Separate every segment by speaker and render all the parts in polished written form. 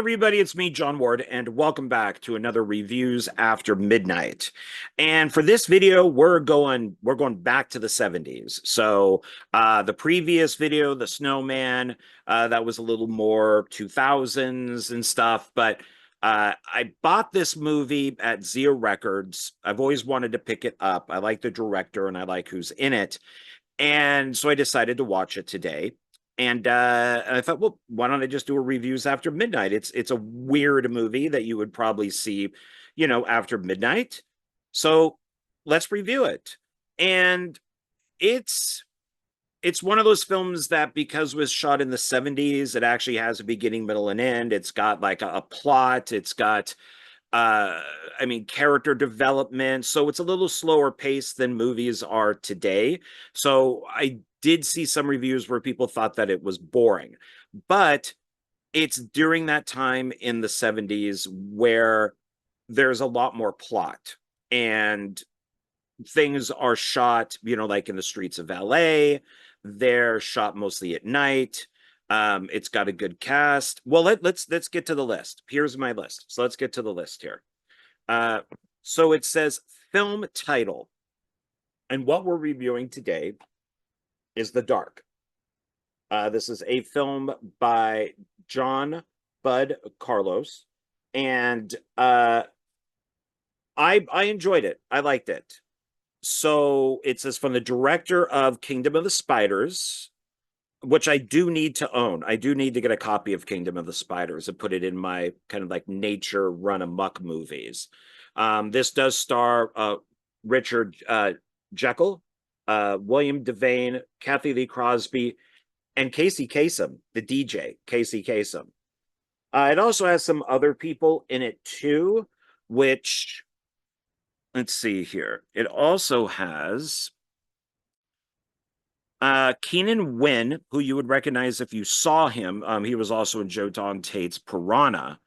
Speaker 1: everybody, it's me, John Ward, and welcome back to another Reviews After Midnight. And for this video, we're going back to the 70s. So the previous video, The Snowman, that was a little more 2000s and stuff, but I bought this movie at Zia Records. I've always wanted to pick it up. I like the director and I like who's in it. And so I decided to watch it today. And I thought, well, why don't I just do a reviews after midnight? It's a weird movie that you would probably see, after midnight. So let's review it. And it's it's one of those films that because it was shot in the 70s, it actually has a beginning, middle, and end. It's got like a plot, it's got uh character development, so it's a little slower pace than movies are today. So I did see some reviews where people thought that it was boring, but it's during that time in the 70s where there's a lot more plot and things are shot, like in the streets of LA. They're shot mostly at night. It's got a good cast. Well, let's get to the list. Here's my list. So let's get to the list here. Uh, so it says film title, and what we're reviewing today is The Dark. This is a film by John Bud Carlos, and I enjoyed it. I liked it. So it says from the director of Kingdom of the Spiders, which I do need to own. I do need to get a copy of Kingdom of the Spiders and put it in my kind of like nature run amok movies. This does star Richard Jekyll, William Devane, Kathy Lee Crosby, and Casey Kasem, the DJ, Casey Kasem. It also has some other people in it too, which, let's see here. It also has Keenan Wynn, who you would recognize if you saw him. He was also in Joe Don Tate's Piranha.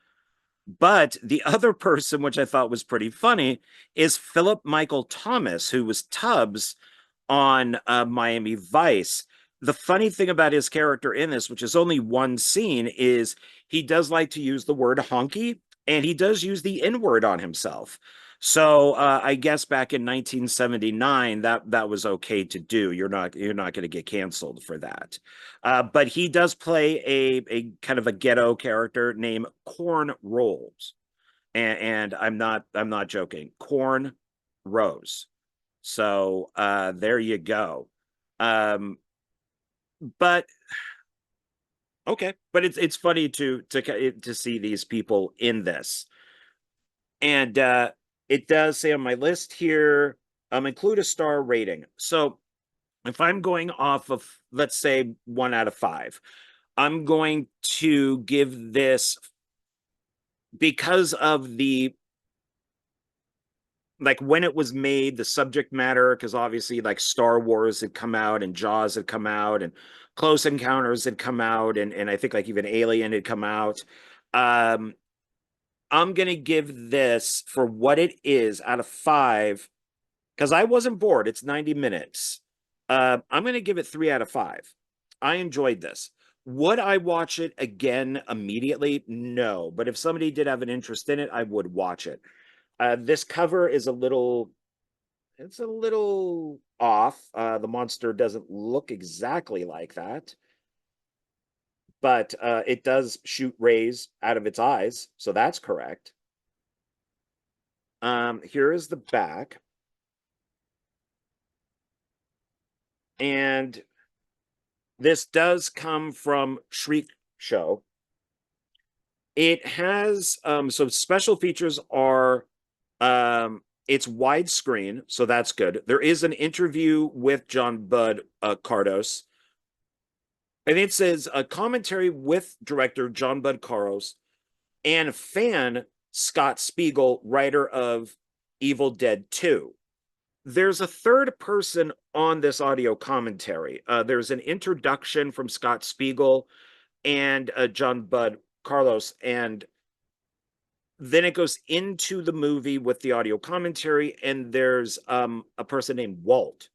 Speaker 1: But the other person, which I thought was pretty funny, is Philip Michael Thomas, who was Tubbs on Miami Vice. The funny thing about his character in this, which is only one scene, is he does like to use the word honky, and he does use the N word on himself. So I guess back in 1979, that was okay to do. You're not going to get canceled for that. But he does play a kind of a ghetto character named Corn Rolls, and I'm not joking. Corn Rose. So there you go. Um, but okay, but it's funny to see these people in this, and it does say on my list here, include a star rating. So if I'm going off of, let's say, 1 out of 5, I'm going to give this, because of the, like, when it was made, the subject matter, because obviously like Star Wars had come out and Jaws had come out and Close Encounters had come out, and I think like even Alien had come out. Um, I'm gonna give this, for what it is, out of 5, because I wasn't bored. It's 90 minutes. I'm gonna give it 3 out of 5. I enjoyed this. Would I watch it again immediately? No, but if somebody did have an interest in it, I would watch it. This cover is it's a little off. The monster doesn't look exactly like that, but it does shoot rays out of its eyes, so that's correct. Here is the back. And this does come from Shriek Show. It has so special features are it's widescreen, so that's good. There is an interview with John Bud Cardos. And it says a commentary with director John Bud Cardos and fan Scott Spiegel, writer of Evil Dead 2. There's a third person on this audio commentary. There's an introduction from Scott Spiegel and John Bud Carlos, and then it goes into the movie with the audio commentary, and there's a person named Walt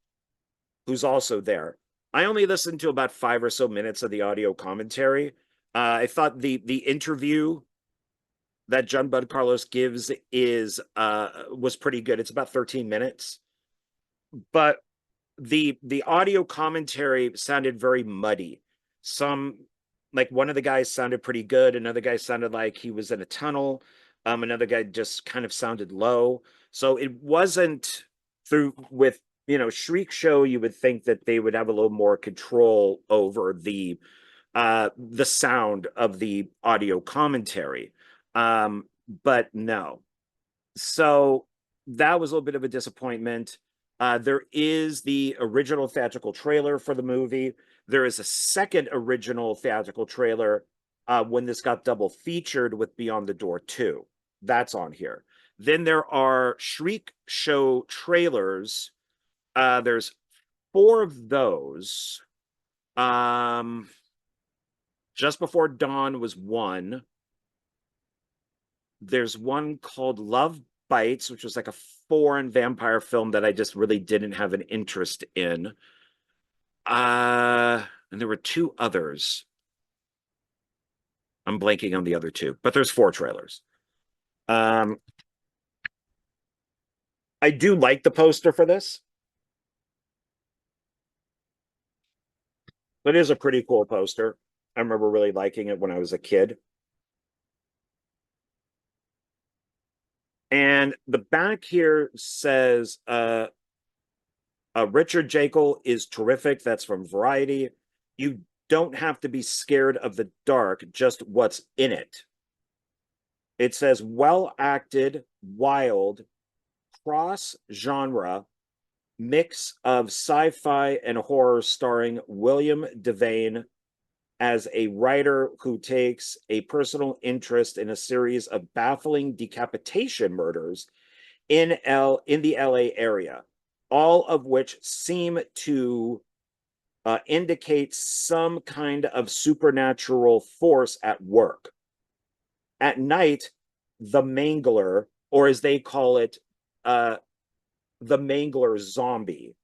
Speaker 1: who's also there. I only listened to about 5 or so minutes of the audio commentary. I thought the interview that John Bud Carlos gives is was pretty good. It's about 13 minutes, but the audio commentary sounded very muddy. Some, like, one of the guys sounded pretty good, another guy sounded like he was in a tunnel, another guy just kind of sounded low. So it wasn't through with, Shriek Show, you would think that they would have a little more control over the sound of the audio commentary. But no. So that was a little bit of a disappointment. There is the original theatrical trailer for the movie. There is a second original theatrical trailer when this got double featured with Beyond the Door 2. That's on here. Then there are Shriek Show trailers. There's 4 of those. Just Before Dawn was one. There's one called Love Bites, which was like a foreign vampire film that I just really didn't have an interest in. And there were 2 others. I'm blanking on the other 2, but there's 4 trailers. I do like the poster for this. It is a pretty cool poster. I remember really liking it when I was a kid. And the back here says Richard Jekyll is terrific. That's from Variety. You don't have to be scared of the dark, just what's in it. It says well acted, wild, cross genre mix of sci-fi and horror, starring William Devane as a writer who takes a personal interest in a series of baffling decapitation murders in the LA area, all of which seem to indicate some kind of supernatural force at work. At night, the Mangler, or as they call it, the Mangler zombie,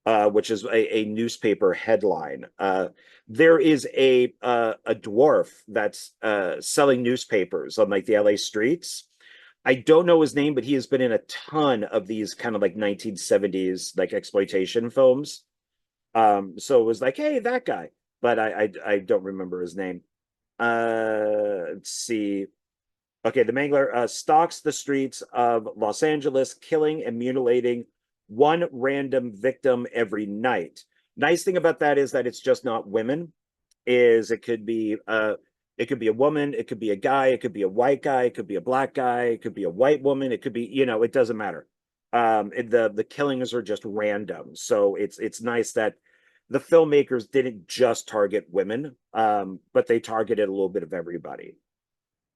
Speaker 1: which is a newspaper headline. There is a dwarf that's selling newspapers on like the LA streets. I don't know his name, but he has been in a ton of these kind of like 1970s like exploitation films. So it was like, hey, that guy, but I don't remember his name. Let's see. Okay, the Mangler stalks the streets of Los Angeles, killing and mutilating one random victim every night. Nice thing about that is that it's just not women. It could be a woman, it could be a guy, it could be a white guy, it could be a black guy, it could be a white woman, it could be, it doesn't matter. The killings are just random. So it's nice that the filmmakers didn't just target women, but they targeted a little bit of everybody.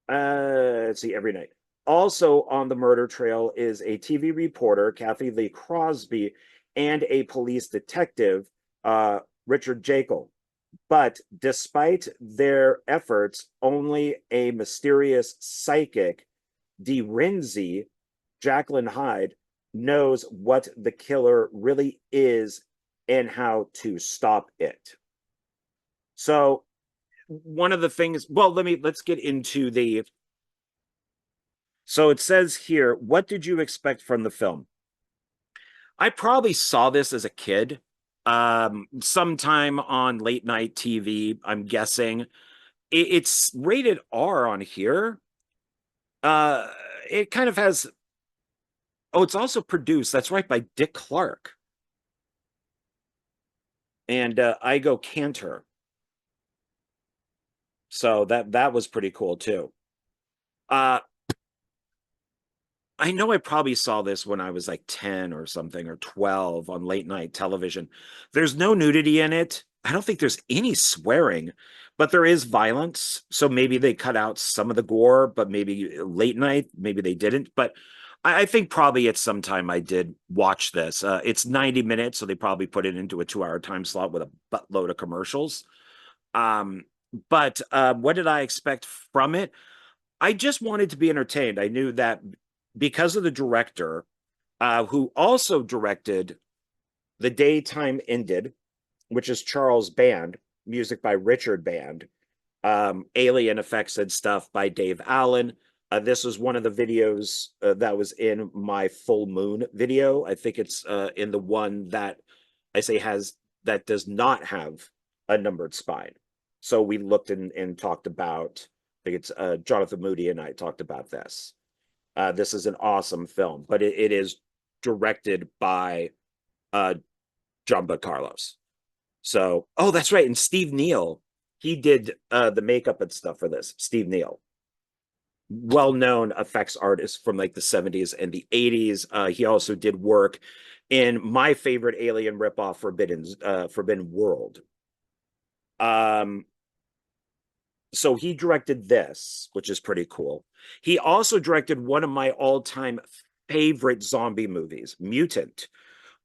Speaker 1: Let's see, every night. Also on the murder trail is a TV reporter, Kathy Lee Crosby, and a police detective, Richard Jekyll. But despite their efforts, only a mysterious psychic, Dee Renzi, Jacqueline Hyde, knows what the killer really is and how to stop it. So one of the things, well, let's get into the, so it says here, what did you expect from the film? I probably saw this as a kid, sometime on late night TV, I'm guessing. It's rated R on here. Uh, it kind of has, oh, it's also produced, that's right, by Dick Clark and Igo Cantor. So that was pretty cool too. I know I probably saw this when I was like 10 or something, or 12 on late night television. There's no nudity in it. I don't think there's any swearing, but there is violence. So maybe they cut out some of the gore, but maybe late night, maybe they didn't. But I think probably at some time I did watch this. It's 90 minutes, so they probably put it into a 2-hour time slot with a buttload of commercials. But what did I expect from it? I just wanted to be entertained. I knew that because of the director, who also directed The Daytime Ended, which is Charles Band, music by Richard Band, alien effects and stuff by Dave Allen, This was one of the videos that was in my full moon video. I think it's in the one that I say has that does not have a numbered spine. So we looked and talked about, I think it's Jonathan Moody and I talked about this. This is an awesome film, but it is directed by uh, John Bud Carlos. So, oh, that's right. And Steve Neal, he did the makeup and stuff for this. Steve Neal, well-known effects artist from like the 70s and the 80s. He also did work in my favorite Alien ripoff, Forbidden World. Um, so he directed this, which is pretty cool. He also directed one of my all-time favorite zombie movies, Mutant,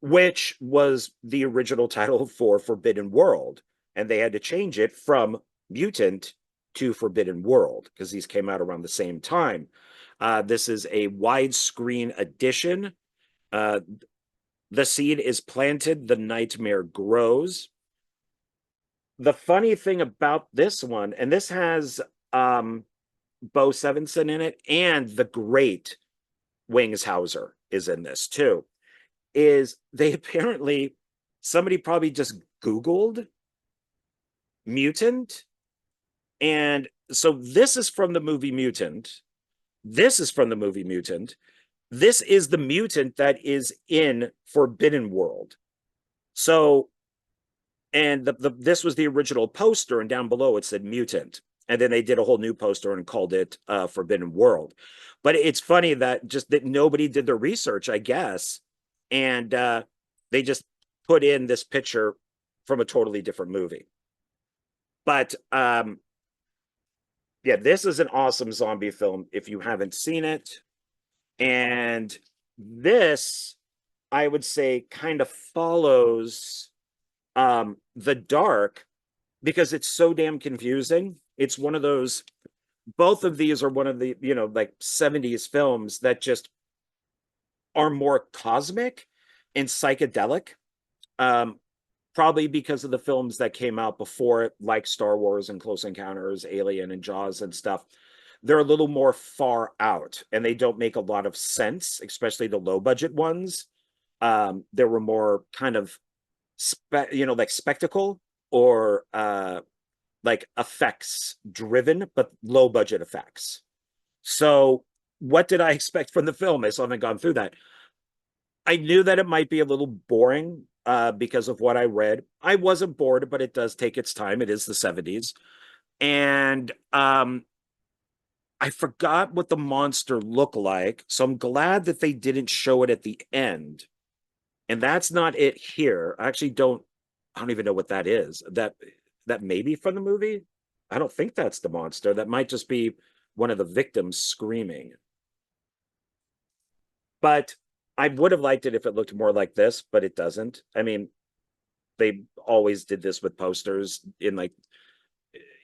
Speaker 1: which was the original title for Forbidden World. And they had to change it from Mutant to Forbidden World because these came out around the same time. This is a widescreen edition. The seed is planted, the nightmare grows. The funny thing about this one, and this has Bo Svevenson in it, and the great Wings Hauser is in this too, is they apparently, somebody probably just Googled mutant. And so this is from the movie Mutant. This is from the movie Mutant. This is the mutant that is in Forbidden World. So, and this was the original poster, and down below it said mutant. And then they did a whole new poster and called it Forbidden World. But it's funny that just that nobody did their research, I guess. And they just put in this picture from a totally different movie. But yeah, this is an awesome zombie film if you haven't seen it. And this, I would say, kind of follows The Dark because it's so damn confusing. It's one of those, both of these are one of the, like 70s films that just are more cosmic and psychedelic. Probably because of the films that came out before it, like Star Wars and Close Encounters, Alien and Jaws and stuff. They're a little more far out and they don't make a lot of sense, especially the low budget ones. There were more kind of like spectacle or like effects driven, but low budget effects. So what did I expect from the film? I still haven't gone through that. I knew that it might be a little boring because of what I read. I wasn't bored, but it does take its time. It is the 70s. And I forgot what the monster looked like. So I'm glad that they didn't show it at the end. And that's not it here. I don't even know what that is. That may be from the movie. I don't think that's the monster. That might just be one of the victims screaming. But I would have liked it if it looked more like this, but it doesn't. I mean, they always did this with posters in like,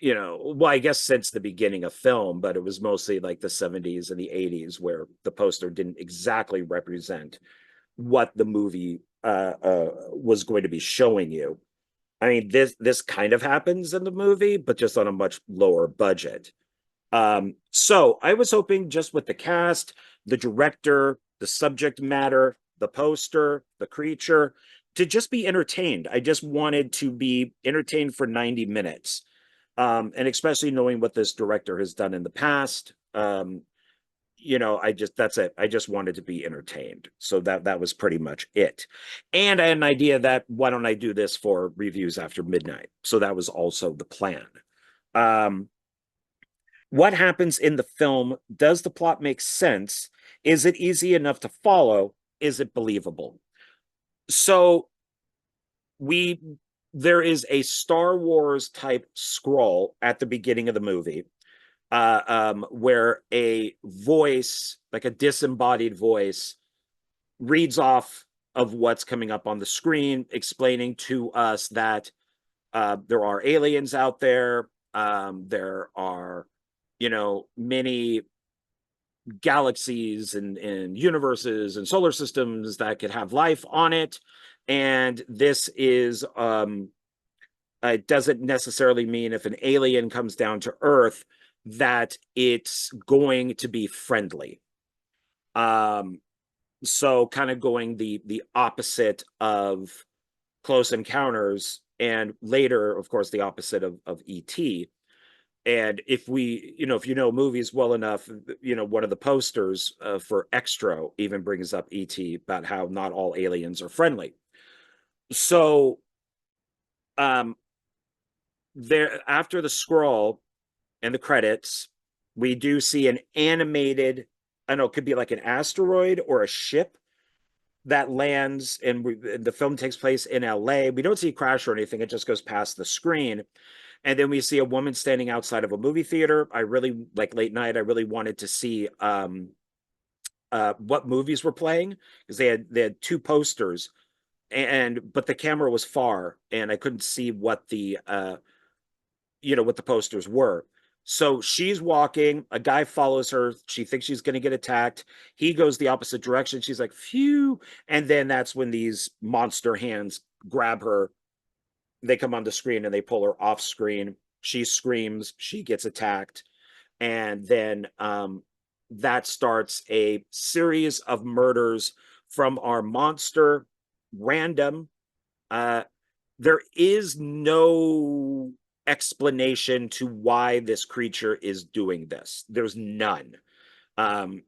Speaker 1: well, I guess since the beginning of film, but it was mostly like the 70s and the 80s where the poster didn't exactly represent what the movie was going to be showing you. I mean, this kind of happens in the movie, but just on a much lower budget. So I was hoping just with the cast, the director, the subject matter, the poster, the creature, to just be entertained. I just wanted to be entertained for 90 minutes. And especially knowing what this director has done in the past, that's it. I just wanted to be entertained. So that was pretty much it. And I had an idea that why don't I do this for reviews after midnight? So that was also the plan. What happens in the film? Does the plot make sense? Is it easy enough to follow? Is it believable? So there is a Star Wars type scroll at the beginning of the movie where a voice, like a disembodied voice, reads off of what's coming up on the screen, explaining to us that there are aliens out there. There are, many galaxies and universes and solar systems that could have life on it. And this is, it doesn't necessarily mean if an alien comes down to Earth that it's going to be friendly. Um, so kind of going the opposite of Close Encounters, and later, of course, the opposite of ET. And if we, if you know movies well enough, one of the posters for Extra even brings up ET, about how not all aliens are friendly. So, um, there, after the scroll and the credits, we do see an animated, I don't know, it could be like an asteroid or a ship that lands, and the film takes place in LA. We don't see a crash or anything, it just goes past the screen. And then we see a woman standing outside of a movie theater. I really, like, late night, I really wanted to see what movies were playing, because they had two posters, and but the camera was far and I couldn't see what the what the posters were. So she's walking, a guy follows her. She thinks she's going to get attacked. He goes the opposite direction. She's like, phew. And then that's when these monster hands grab her. They come on the screen and they pull her off screen. She screams, she gets attacked. And then that starts a series of murders from our monster, random. Uh, there is no explanation to why this creature is doing this. There's none. Um,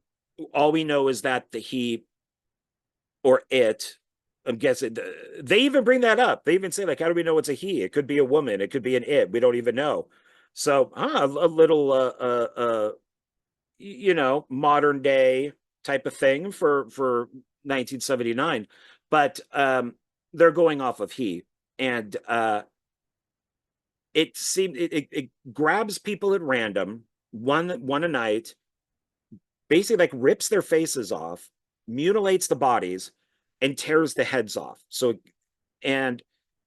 Speaker 1: all we know is that he or it, I'm guessing, they even bring that up. They even say, like, how do we know it's a he? It could be a woman. It could be an it. We don't even know. So, a little, modern day type of thing for 1979. But they're going off of he. And it grabs people at random, one a night, basically like rips their faces off, mutilates the bodies, and tears the heads off. So, and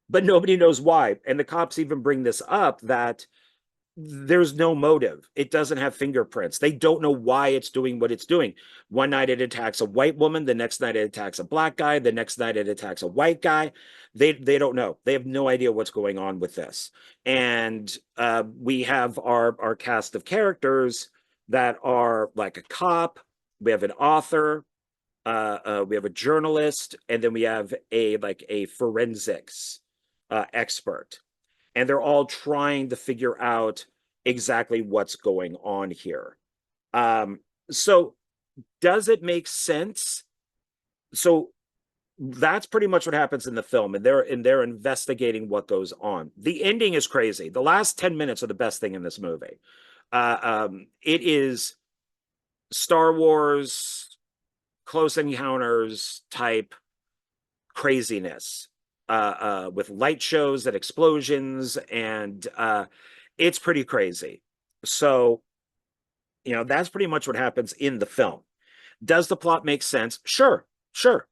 Speaker 1: but nobody knows why. And the cops even bring this up, that there's no motive. It doesn't have fingerprints. They don't know why it's doing what it's doing. One night it attacks a white woman, the next night it attacks a black guy, the next night it attacks a white guy. They don't know. They have no idea what's going on with this. And we have our cast of characters that are like a cop, we have an author, we have a journalist, and then we have a forensics expert, and they're all trying to figure out exactly what's going on here. So does it make sense? So that's pretty much what happens in the film, and they're investigating what goes on. The ending is crazy. The last 10 minutes are the best thing in this movie. It is Star Wars Close Encounters type craziness, with light shows and explosions, and it's pretty crazy. So, that's pretty much what happens in the film. Does the plot make sense? Sure, sure.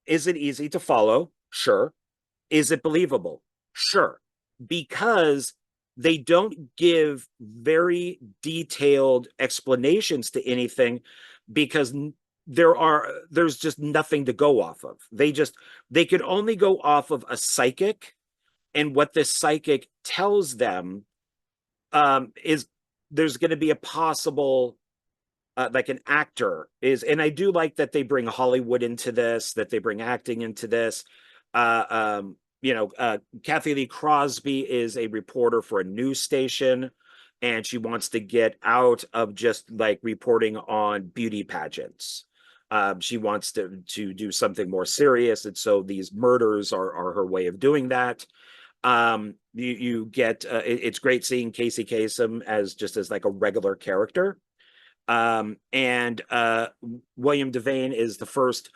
Speaker 1: Is it easy to follow? Sure. Is it believable? Sure. Because they don't give very detailed explanations to anything, because there's just nothing to go off of. They could only go off of a psychic, and what this psychic tells them is there's going to be a possible like an actor is, and I do like that they bring Hollywood into this, that they bring acting into this. Kathy Lee Crosby is a reporter for a news station, and she wants to get out of just like reporting on beauty pageants. She wants to do something more serious, and so these murders are her way of doing that. You get it's great seeing Casey Kasem as like a regular character. And William Devane is the first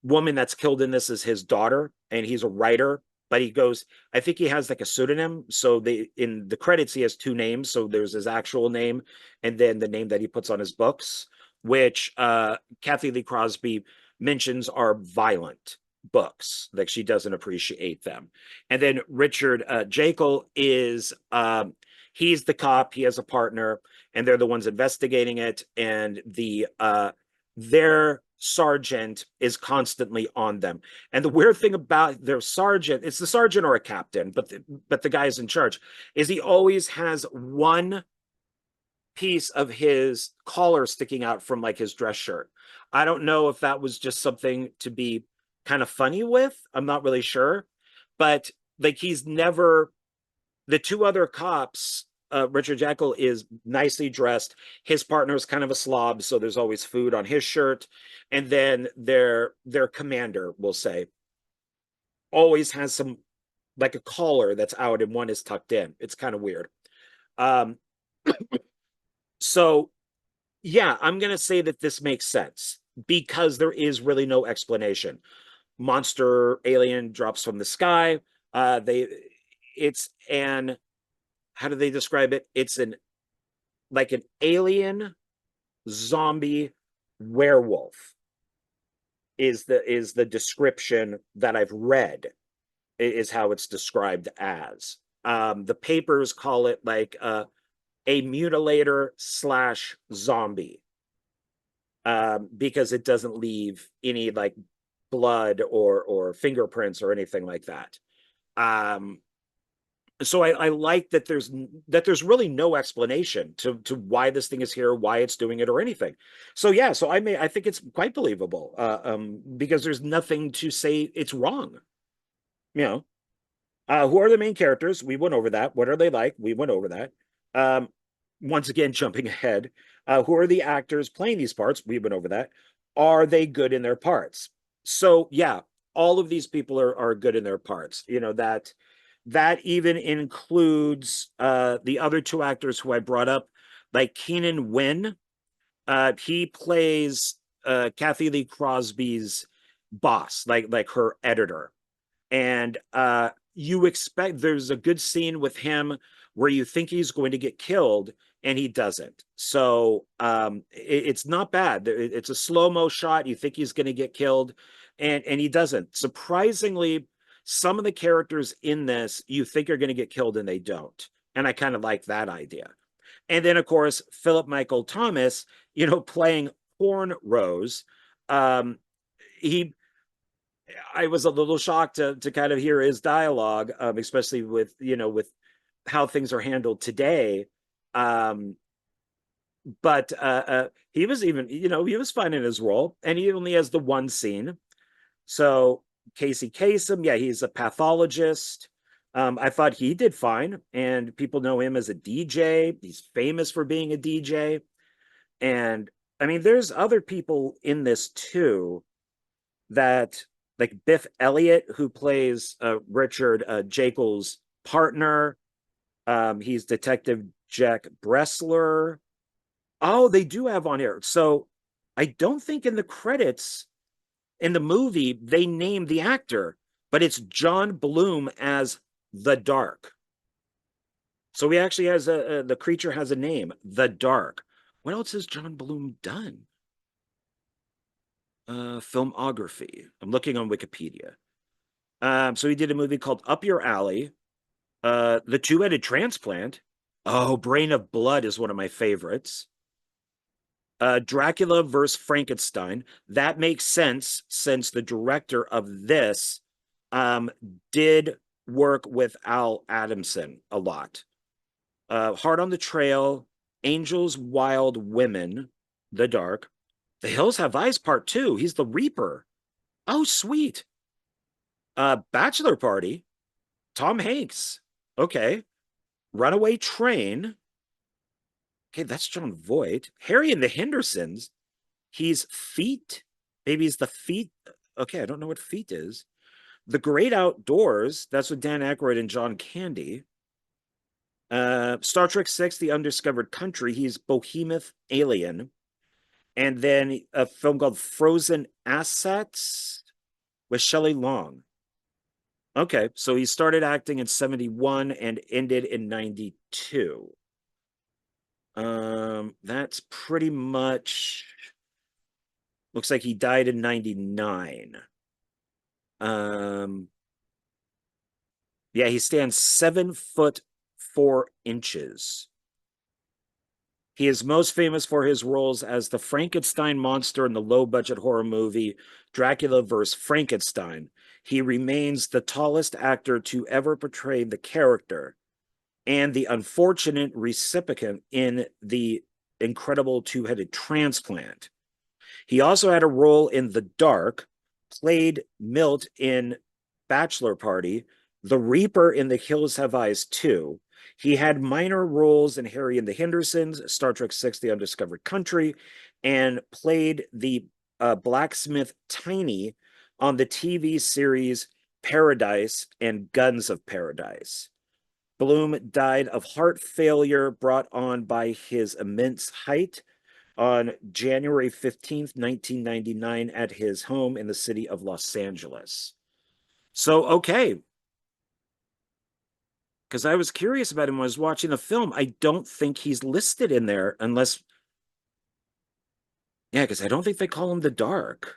Speaker 1: woman that's killed in this, is his daughter, and he's a writer, but I think he has like a pseudonym. So in the credits, he has two names. So there's his actual name, and then the name that he puts on his books, which Kathy Lee Crosby mentions are violent books, like she doesn't appreciate them. And then Richard Jekyll is he's the cop, he has a partner, and they're the ones investigating it, and their sergeant is constantly on them. And the weird thing about their sergeant, it's the sergeant or a captain, but the guy is in charge, is he always has one piece of his collar sticking out from like his dress shirt. I don't know if that was just something to be kind of funny with. I'm not really sure. But like he's never the two other cops, Richard Jekyll is nicely dressed. His partner is kind of a slob, so there's always food on his shirt. And then their commander, we'll say, always has some like a collar that's out and one is tucked in. It's kind of weird. Um, so yeah, I'm gonna say that this makes sense because there is really no explanation. Monster alien drops from the sky. They it's an how do they describe it? It's an like an alien zombie werewolf is the description that I've read is how it's described as. The papers call it like a mutilator slash zombie because it doesn't leave any like blood or fingerprints or anything like that. So I like that there's really no explanation to why this thing is here, why it's doing it, or anything. So yeah, so I think it's quite believable because there's nothing to say it's wrong. You know, who are the main characters? We went over that. What are they like? We went over that. Um, Once again, jumping ahead, who are the actors playing these parts? We went over that. Are they good in their parts? So yeah, all of these people are good in their parts. You know that even includes the other two actors who I brought up, like Keenan Wynn. He plays Kathy Lee Crosby's boss, like her editor. And you expect there's a good scene with him where you think he's going to get killed and he doesn't. So it's not bad. It's a slow-mo shot. You think he's going to get killed and he doesn't. Surprisingly, some of the characters in this you think are going to get killed and they don't. And I kind of like that idea. And then, of course, Philip Michael Thomas, playing Horn Rose. He I was a little shocked to kind of hear his dialogue, especially with how things are handled today. Um, but he was even, he was fine in his role, and he only has the one scene. So Casey Kasem, yeah, he's a pathologist. I thought he did fine, and people know him as a DJ. He's famous for being a DJ, and I mean, there's other people in this too that like Biff Elliott, who plays Richard Jekyll's partner. He's Detective Jack Bressler. Oh, they do have on here. So I don't think in the credits in the movie they name the actor, but it's John Bloom as the Dark. So he actually has the creature has a name, the Dark. What else has John Bloom done? Filmography. I'm looking on Wikipedia. So he did a movie called Up Your Alley, The Two-Headed Transplant. Oh, Brain of Blood is one of my favorites. Dracula versus Frankenstein. That makes sense since the director of this did work with Al Adamson a lot. Hard on the Trail, Angels, Wild Women, The Dark. The Hills Have Eyes Part 2. He's the Reaper. Oh, sweet. Bachelor Party, Tom Hanks. Okay. Runaway Train. Okay, that's John Voight. Harry and the Hendersons. He's Feet. Maybe he's the Feet. Okay, I don't know what Feet is. The Great Outdoors. That's with Dan Aykroyd and John Candy. Star Trek 6, The Undiscovered Country. He's Behemoth Alien. And then a film called Frozen Assets with Shelley Long. Okay, so he started acting in 71 and ended in 92. That's pretty much looks like he died in 99. Yeah, he stands 7'4". He is most famous for his roles as the Frankenstein monster in the low-budget horror movie Dracula vs. Frankenstein. He remains the tallest actor to ever portray the character and the unfortunate recipient in the incredible two-headed transplant. He also had a role in The Dark, played Milt in Bachelor Party, The Reaper in The Hills Have Eyes 2. He had minor roles in Harry and the Hendersons, Star Trek VI, The Undiscovered Country, and played the blacksmith Tiny on the TV series Paradise and Guns of Paradise. Bloom died of heart failure brought on by his immense height on January 15th, 1999, at his home in the city of Los Angeles. So, okay. Because I was curious about him when I was watching the film. I don't think he's listed in there unless, yeah, because I don't think they call him the Dark.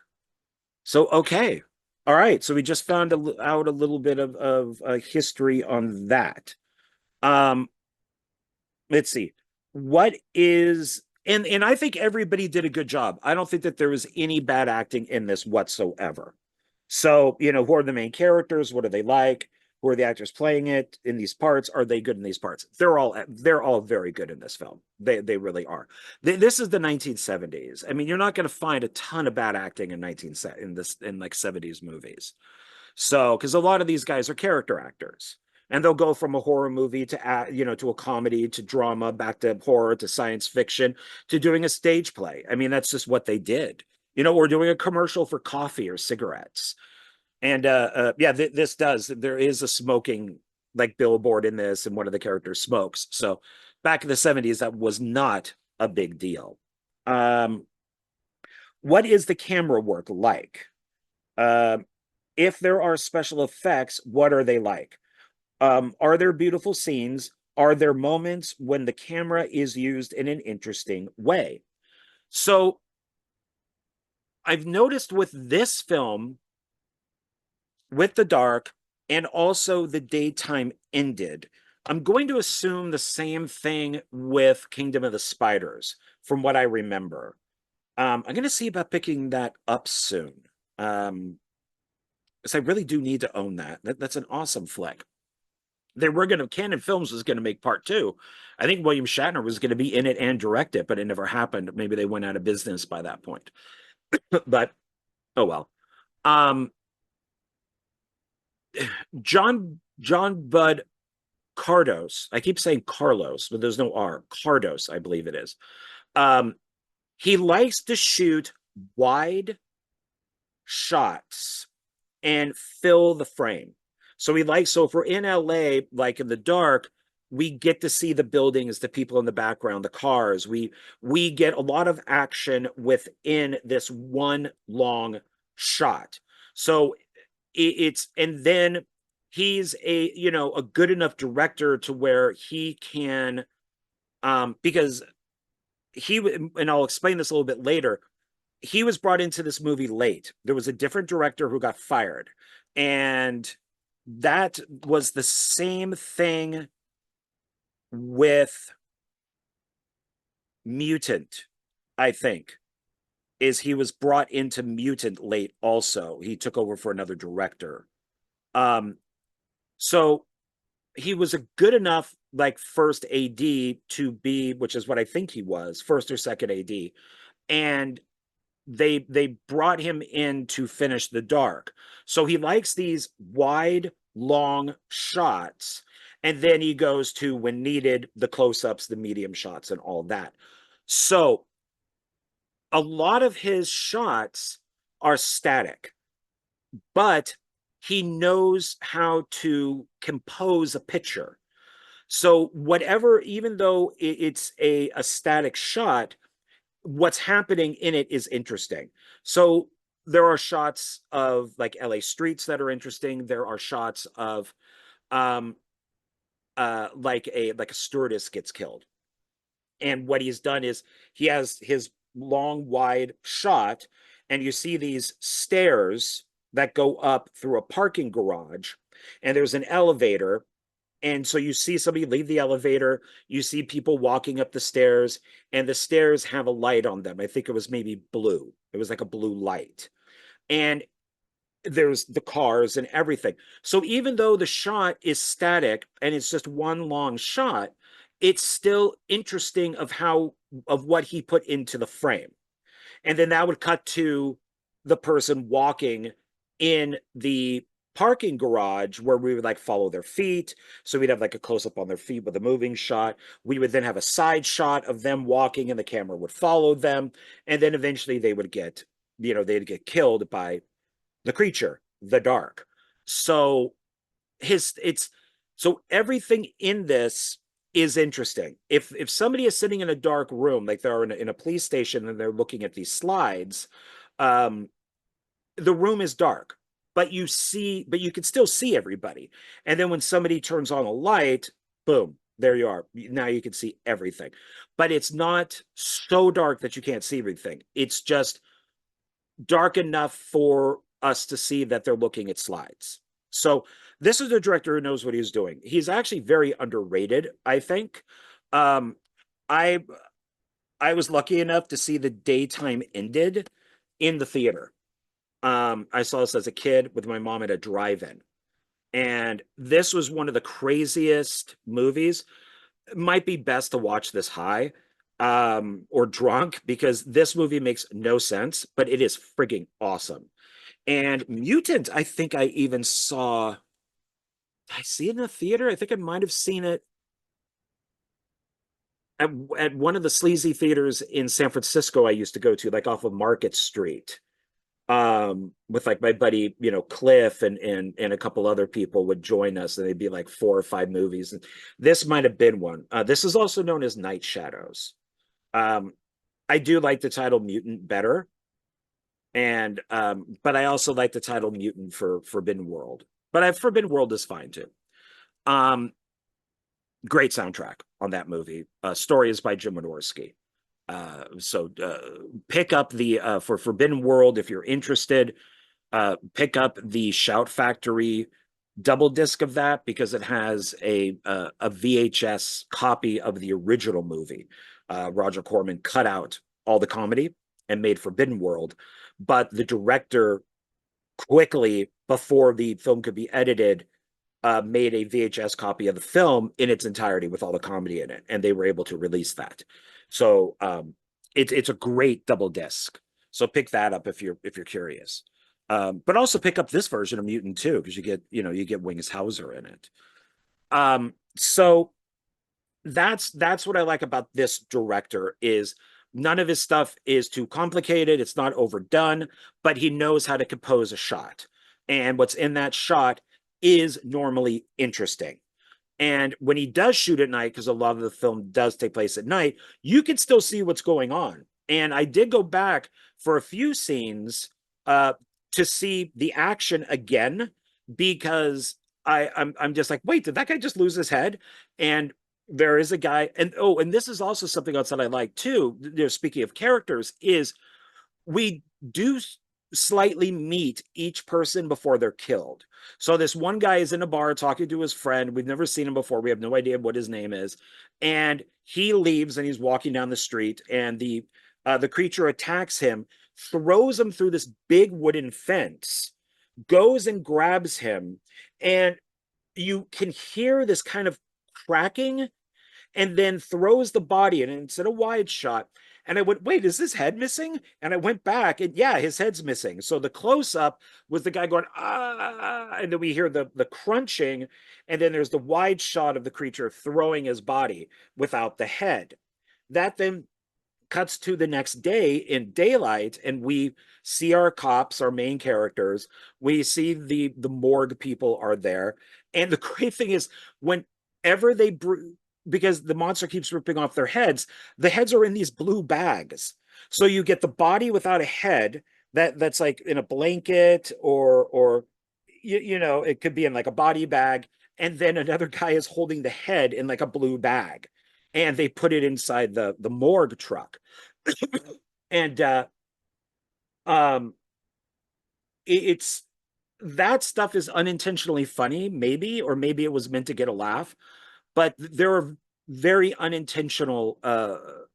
Speaker 1: So, okay. All right. So we just found out a little bit of history on that. Let's see. What is and I think everybody did a good job. I don't think that there was any bad acting in this whatsoever. So, who are the main characters? What are they like? Who are the actors playing it in these parts? Are they good in these parts? They're all very good in this film. They really are. This is the 1970s. I mean, you're not going to find a ton of bad acting in like 70s movies. So, because a lot of these guys are character actors, and they'll go from a horror movie to a comedy to drama, back to horror to science fiction to doing a stage play. I mean, that's just what they did. Or doing a commercial for coffee or cigarettes. And yeah, there is a smoking like billboard in this, and one of the characters smokes. So back in the 70s, that was not a big deal. What is the camera work like? If there are special effects, what are they like? Are there beautiful scenes? Are there moments when the camera is used in an interesting way? So I've noticed with this film, with The Dark, and also The Daytime Ended, I'm going to assume the same thing with Kingdom of the Spiders, from what I remember. I'm going to see about picking that up soon. Because I really do need to own that. That's an awesome flick. Canon Films was going to make part 2. I think William Shatner was going to be in it and direct it, but it never happened. Maybe they went out of business by that point. But oh well. John Bud Cardos. I keep saying Carlos, but there's no R. Cardos, I believe it is. He likes to shoot wide shots and fill the frame. So if we're in LA, like in The Dark, we get to see the buildings, the people in the background, the cars. We get a lot of action within this one long shot. So and then he's a good enough director to where he can, because and I'll explain this a little bit later, he was brought into this movie late. There was a different director who got fired, and that was the same thing with Mutant, I think. Is he was brought into Mutant late also. He took over for another director. So he was a good enough like first AD to be, which is what I think he was, first or second AD. And they brought him in to finish The Dark. So he likes these wide, long shots. And then he goes to, when needed, the close-ups, the medium shots, and all that. So a lot of his shots are static, but he knows how to compose a picture. So whatever, even though it's a static shot, what's happening in it is interesting. So there are shots of like LA streets that are interesting. There are shots of like a stewardess gets killed. And what he's done is he has his long, wide shot, and you see these stairs that go up through a parking garage, and there's an elevator. And so you see somebody leave the elevator, you see people walking up the stairs, and the stairs have a light on them. I think it was maybe blue. It was like a blue light. And there's the cars and everything. So even though the shot is static and it's just one long shot, it's still interesting of how of what he put into the frame. And then that would cut to the person walking in the parking garage where we would like follow their feet. So we'd have like a close up on their feet with a moving shot. We would then have a side shot of them walking and the camera would follow them. And then eventually they would get, they'd get killed by the creature, the dark. So so everything in this is interesting. If somebody is sitting in a dark room, like they're in a police station and they're looking at these slides, the room is dark, but you can still see everybody. And then when somebody turns on a light, boom, there you are. Now you can see everything. But it's not so dark that you can't see everything. It's just dark enough for us to see that they're looking at slides. So this is a director who knows what he's doing. He's actually very underrated, I think. I was lucky enough to see The Daytime Ended in the theater. I saw this as a kid with my mom at a drive-in. And this was one of the craziest movies. It might be best to watch this high or drunk because this movie makes no sense, but it is frigging awesome. And Mutant, I think I even saw. Did I see it in the theater? I think I might have seen it at one of the sleazy theaters in San Francisco I used to go to, like off of Market Street. With like my buddy, Cliff and a couple other people would join us, and they'd be like 4 or 5 movies. And this might have been one. This is also known as Night Shadows. I do like the title Mutant better. And but I also like the title Mutant for Forbidden World. But Forbidden World is fine too. Great soundtrack on that movie. Story is by Jim Wynorski. So pick up the for Forbidden World if you're interested. Pick up the Shout Factory double disc of that because it has a VHS copy of the original movie. Roger Corman cut out all the comedy and made Forbidden World, but the director quickly, before the film could be edited, made a VHS copy of the film in its entirety with all the comedy in it, and they were able to release that. So it's a great double disc. So pick that up if you're curious. But also pick up this version of Mutant too, because you get Wings Hauser in it. So that's what I like about this director is none of his stuff is too complicated. It's not overdone, but he knows how to compose a shot. And what's in that shot is normally interesting. And when he does shoot at night, because a lot of the film does take place at night, you can still see what's going on. And I did go back for a few scenes to see the action again, because I'm just like, wait, did that guy just lose his head? And there is a guy, and this is also something else that I like too. Speaking of characters, is we do slightly meet each person before they're killed. So this one guy is in a bar talking to his friend. We've never seen him before. We have no idea what his name is. And he leaves and he's walking down the street, and the creature attacks him, throws him through this big wooden fence, goes and grabs him, and you can hear this kind of cracking, and then throws the body in. And it's in a wide shot. And I went, wait, is his head missing? And I went back, and yeah, his head's missing. So the close up was the guy going, ah, and then we hear the crunching, and then there's the wide shot of the creature throwing his body without the head. That then cuts to the next day in daylight, and we see our cops, our main characters. We see the morgue people are there. And the great thing is, whenever they because the monster keeps ripping off their heads, the heads are in these blue bags. So you get the body without a head that's like in a blanket, or it could be in like a body bag, and then another guy is holding the head in like a blue bag, and they put it inside the morgue truck. And it's that stuff is unintentionally funny, maybe, or maybe it was meant to get a laugh, but there are very unintentional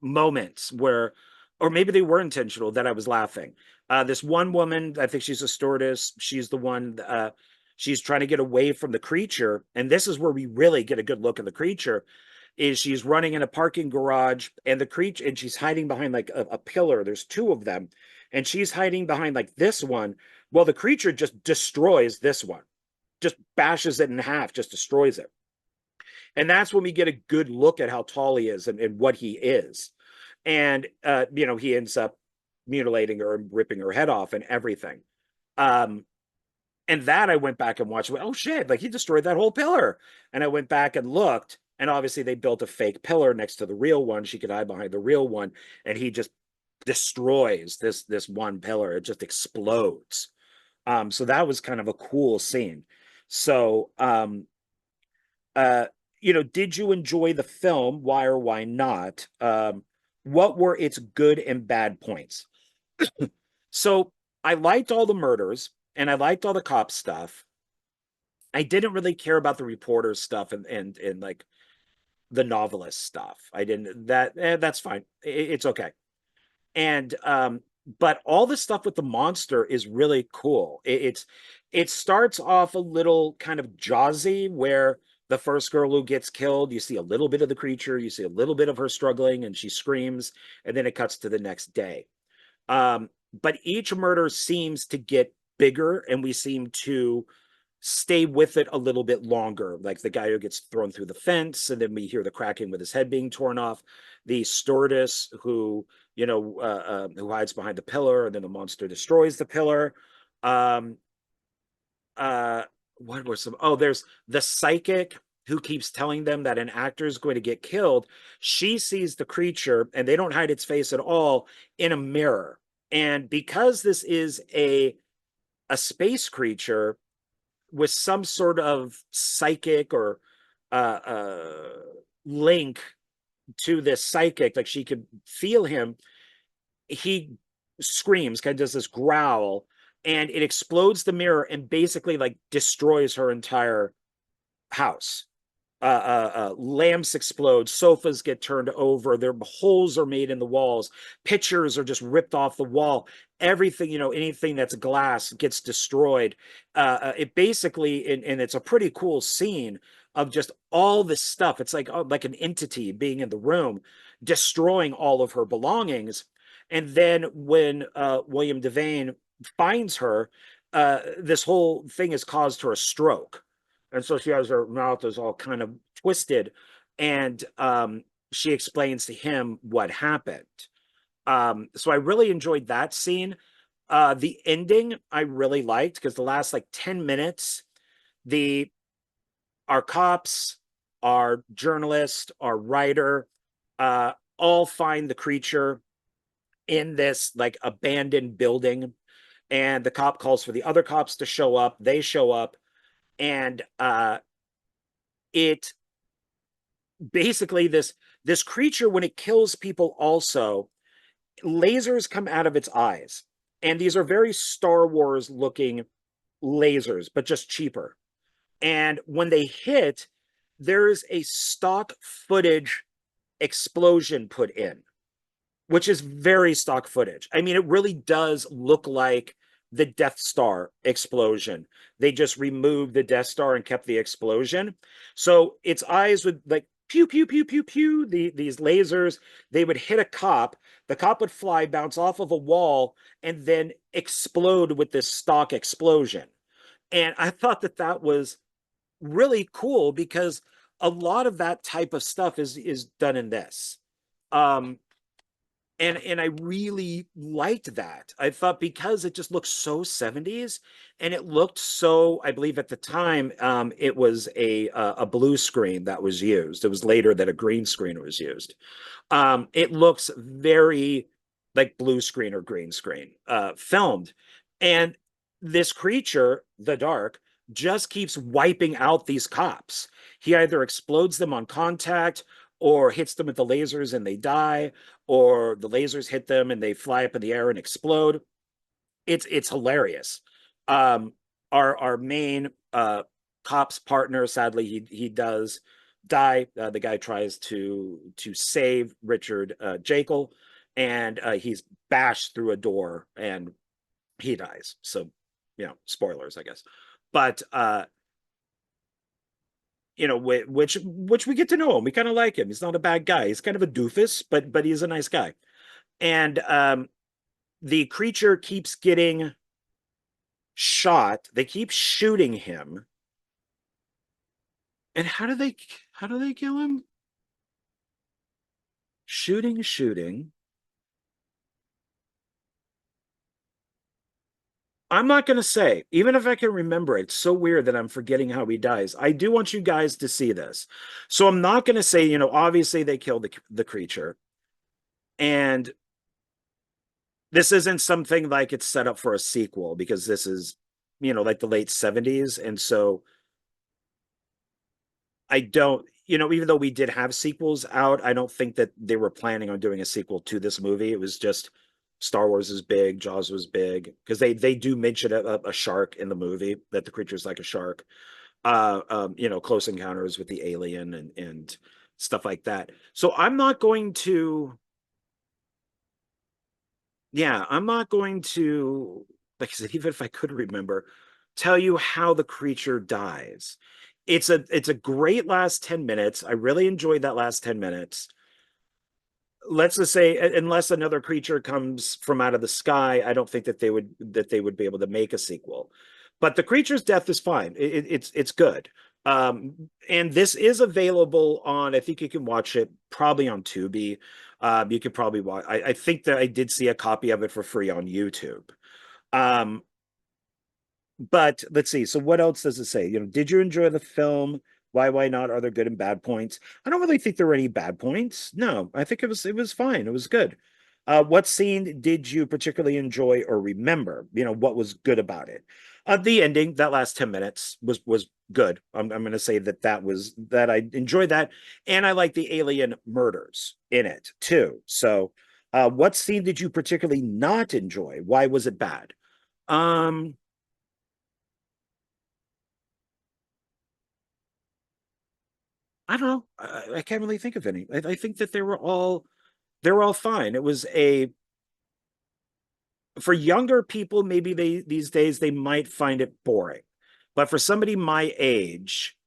Speaker 1: moments where, or maybe they were intentional, that I was laughing. This one woman, I think she's a stewardess, she's the one, she's trying to get away from the creature, and this is where we really get a good look at the creature. is she's running in a parking garage, and the creature, and she's hiding behind like a pillar. There's two of them, and she's hiding behind like this one. Well, the creature just destroys this one, just bashes it in half, just destroys it. And that's when we get a good look at how tall he is and what he is. And he ends up mutilating her and ripping her head off and everything. Um, and that I went back and watched. Oh shit! Like he destroyed that whole pillar. And I went back and looked, and obviously they built a fake pillar next to the real one. She could hide behind the real one, and he just destroys this one pillar. It just explodes. So that was kind of a cool scene. So, uh, did you enjoy the film? Why or why not? What were its good and bad points? So I liked all the murders and I liked all the cop stuff. I didn't really care about the reporter stuff and like the novelist stuff. I didn't that's fine. It's okay. And but all the stuff with the monster is really cool. It starts off a little kind of jazzy where the first girl who gets killed, you see a little bit of the creature, you see a little bit of her struggling and she screams, and then it cuts to the next day. But each murder seems to get bigger and we seem to stay with it a little bit longer. Like the guy who gets thrown through the fence, and then we hear the cracking with his head being torn off. The stewardess who hides behind the pillar, and then the monster destroys the pillar. Um, what were some? Oh, there's the psychic who keeps telling them that an actor is going to get killed. She sees the creature, and they don't hide its face at all in a mirror. And because this is a space creature with some sort of psychic or link to this psychic, like she could feel him, he screams, kind of does this growl, and it explodes the mirror and basically like destroys her entire house. Lamps explode, sofas get turned over, their holes are made in the walls, pictures are just ripped off the wall, everything, anything that's glass gets destroyed. It basically, and it's a pretty cool scene of just all this stuff. It's like an entity being in the room, destroying all of her belongings. And then when William Devane finds her, this whole thing has caused her a stroke, and so she has her mouth is all kind of twisted, and she explains to him what happened. So I really enjoyed that scene. The ending I really liked because the last like 10 minutes, the our cops, our journalist, our writer, all find the creature in this like abandoned building, and the cop calls for the other cops to show up. They show up, and it basically this creature, when it kills people, also lasers come out of its eyes, and these are very Star Wars looking lasers, but just cheaper. And when they hit, there's a stock footage explosion put in, which is very stock footage. I mean, it really does look like the Death Star explosion. They just removed the Death Star and kept the explosion. So its eyes would like pew, pew, pew, pew, pew, these lasers, they would hit a cop. The cop would fly, bounce off of a wall, and then explode with this stock explosion. And I thought that was really cool because a lot of that type of stuff is done in this. Um, and I really liked that. I thought because it just looked so 70s, and it looked so, I believe at the time, it was a blue screen that was used. It was later that a green screen was used. It looks very like blue screen or green screen filmed. And this creature, the Dark, just keeps wiping out these cops. He either explodes them on contact, or hits them with the lasers and they die, or the lasers hit them and they fly up in the air and explode. It's hilarious. Our main cop's partner, sadly, he does die. The guy tries to save Richard Jekyll, and he's bashed through a door and he dies. So, spoilers, I guess. But you know, which we get to know him. We kind of like him. He's not a bad guy. He's kind of a doofus, but he's a nice guy. And the creature keeps getting shot. They keep shooting him. And how do they kill him? Shooting, shooting. I'm not going to say, even if I can remember it, it's so weird that I'm forgetting how he dies. I do want you guys to see this. So I'm not going to say, obviously they killed the creature. And this isn't something like it's set up for a sequel because this is, like the late 70s. And so I don't, even though we did have sequels out, I don't think that they were planning on doing a sequel to this movie. It was just Star Wars is big, Jaws was big, because they do mention a shark in the movie, that the creature's like a shark. Close encounters with the alien and stuff like that. So I'm not going to, like I said, even if I could remember, tell you how the creature dies. It's a great last 10 minutes. I really enjoyed that last 10 minutes. Let's just say, unless another creature comes from out of the sky, I don't think that they would be able to make a sequel. But the creature's death is fine. It's good. And this is available on, I think you can watch it probably on Tubi. You could probably watch. I think that I did see a copy of it for free on YouTube. Um, but let's see. So what else does it say? Did you enjoy the film? Why not? Are there good and bad points? I don't really think there were any bad points. No, I think it was fine. It was good. What scene did you particularly enjoy or remember? What was good about it? The ending, that last 10 minutes was good. I'm going to say that I enjoyed that, and I like the alien murders in it too. So, what scene did you particularly not enjoy? Why was it bad? Um, I don't know. I can't really think of any. I think that they were all fine. It was a for younger people, maybe these days they might find it boring. But for somebody my age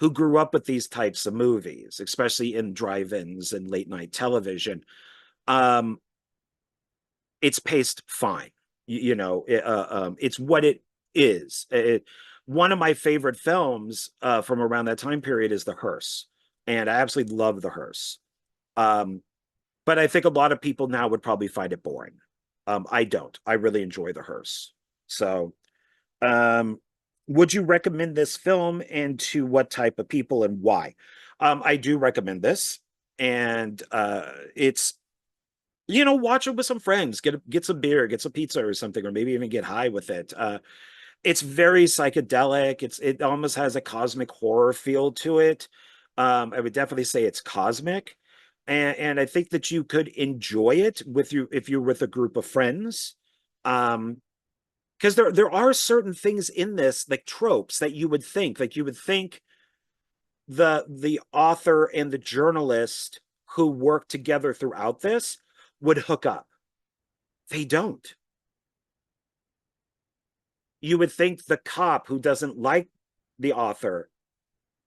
Speaker 1: who grew up with these types of movies, especially in drive-ins and late night television, um, it's paced fine. It's what it is. One of my favorite films from around that time period is The Hearse, and I absolutely love The Hearse. Um, but I think a lot of people now would probably find it boring. I don't. I really enjoy The Hearse. So, um, would you recommend this film, and to what type of people and why? I do recommend this, and it's watch it with some friends, get some beer, get some pizza or something, or maybe even get high with it. It's very psychedelic. It almost has a cosmic horror feel to it. I would definitely say it's cosmic, and I think that you could enjoy it with you if you're with a group of friends. Because there are certain things in this, like tropes, that you would think the author and the journalist who work together throughout this would hook up. They don't. You would think the cop who doesn't like the author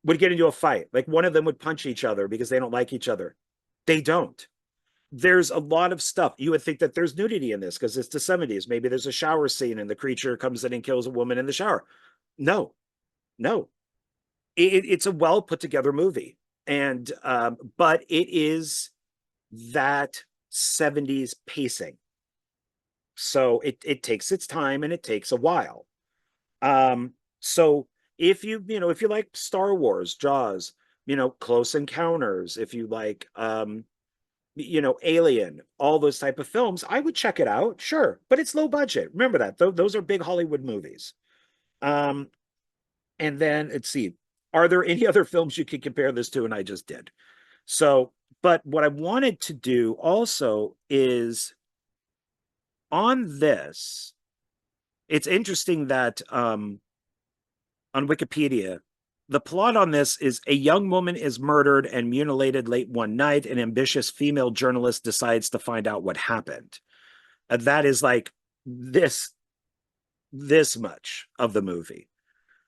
Speaker 1: would get into a fight. Like one of them would punch each other because they don't like each other. They don't. There's a lot of stuff. You would think that there's nudity in this because it's the 70s. Maybe there's a shower scene and the creature comes in and kills a woman in the shower. No, no. It's a well put together movie. And but it is that 70s pacing. So it takes its time and it takes a while. So if you like Star Wars, Jaws, Close Encounters, if you like Alien, all those type of films, I would check it out, sure, but it's low budget. Remember that. Those are big Hollywood movies. Um, and then let's see, are there any other films you could compare this to? And I just did. So, but what I wanted to do also is on this, it's interesting that on Wikipedia, the plot on this is a young woman is murdered and mutilated late one night. An ambitious female journalist decides to find out what happened. That is like this much of the movie.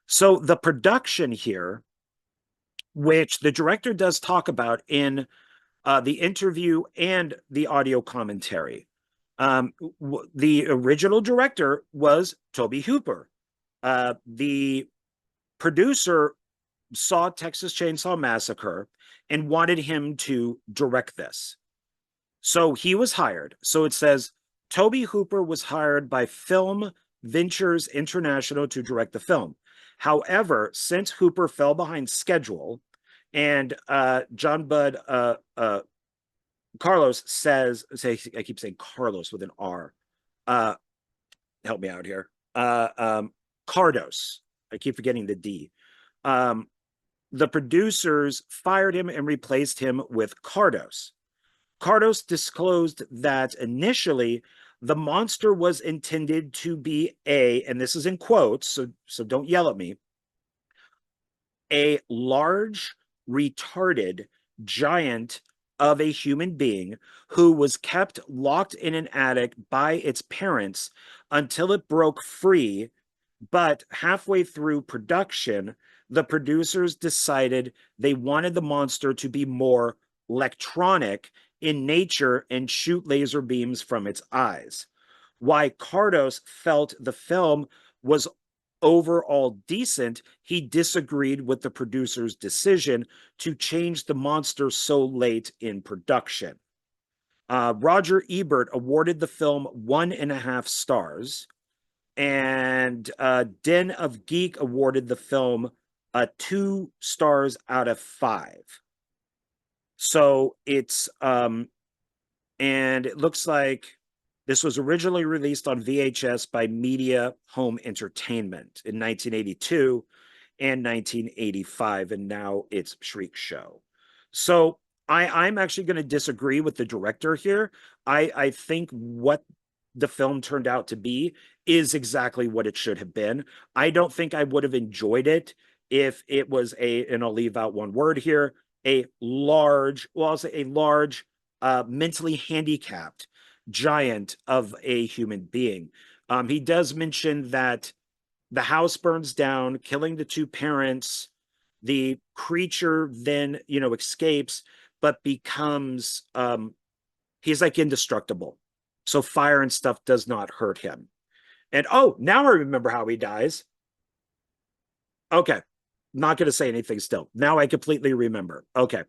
Speaker 1: So the production here which the director does talk about in the interview and the audio commentary. The original director was Tobe Hooper. The producer saw Texas Chainsaw Massacre and wanted him to direct this. So he was hired. So it says Tobe Hooper was hired by Film Ventures International to direct the film. However, since Hooper fell behind schedule, and John Budd Carlos says, I keep saying Carlos with an R. Help me out here. Cardos. I keep forgetting the D. The producers fired him and replaced him with Cardos. Cardos disclosed that initially the monster was intended to be and this is in quotes, so don't yell at me, a large, retarded giant of a human being who was kept locked in an attic by its parents until it broke free. But halfway through production, the producers decided they wanted the monster to be more electronic in nature and shoot laser beams from its eyes. Why Cardos felt the film was overall decent, he disagreed with the producer's decision to change the monster so late in production. Roger Ebert awarded the film 1.5 stars, and Den of Geek awarded the film 2 stars out of 5. So it's and it looks like this was originally released on VHS by Media Home Entertainment in 1982 and 1985, and now it's Shriek Show. So I'm actually going to disagree with the director here. I think what the film turned out to be is exactly what it should have been. I don't think I would have enjoyed it if it was and I'll leave out one word here, a large, well, I'll say a large, mentally handicapped giant of a human being. He does mention that the house burns down, killing the 2 parents. The creature then, escapes, but becomes, he's like indestructible. So fire and stuff does not hurt him. And now I remember how he dies. Okay. Not going to say anything still. Now I completely remember. Okay.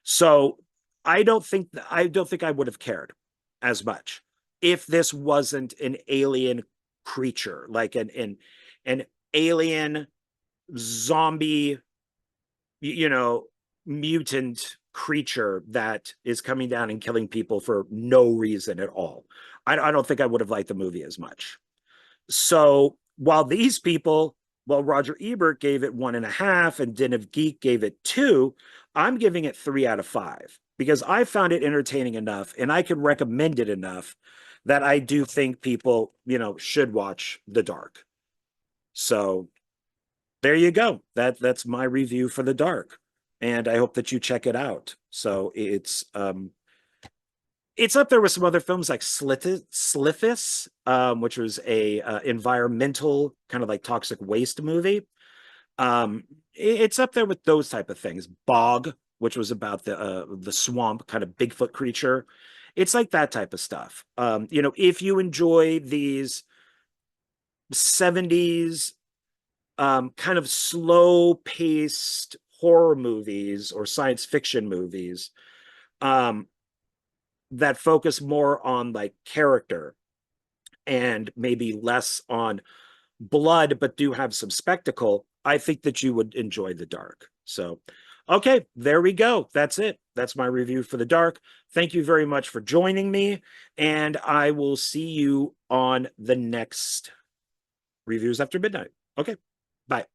Speaker 1: So I don't think I would have cared as much if this wasn't an alien creature, like an alien zombie, mutant creature that is coming down and killing people for no reason at all. I don't think I would have liked the movie as much. So while these people, Roger Ebert gave it 1.5 and Den of Geek gave it 2, I'm giving it 3 out of 5 because I found it entertaining enough and I can recommend it enough that I do think people, should watch The Dark. So there you go. That's my review for The Dark. And I hope that you check it out. So it's up there with some other films like Slithis, which was a environmental kind of like toxic waste movie. It's up there with those type of things. Bog, which was about the swamp kind of Bigfoot creature. It's like that type of stuff. If you enjoy these 70s kind of slow paced horror movies or science fiction movies, that focus more on like character and maybe less on blood, but do have some spectacle, I think that you would enjoy The Dark. So, okay, there we go. That's it. That's my review for The Dark. Thank you very much for joining me, and I will see you on the next Reviews After Midnight. Okay, bye.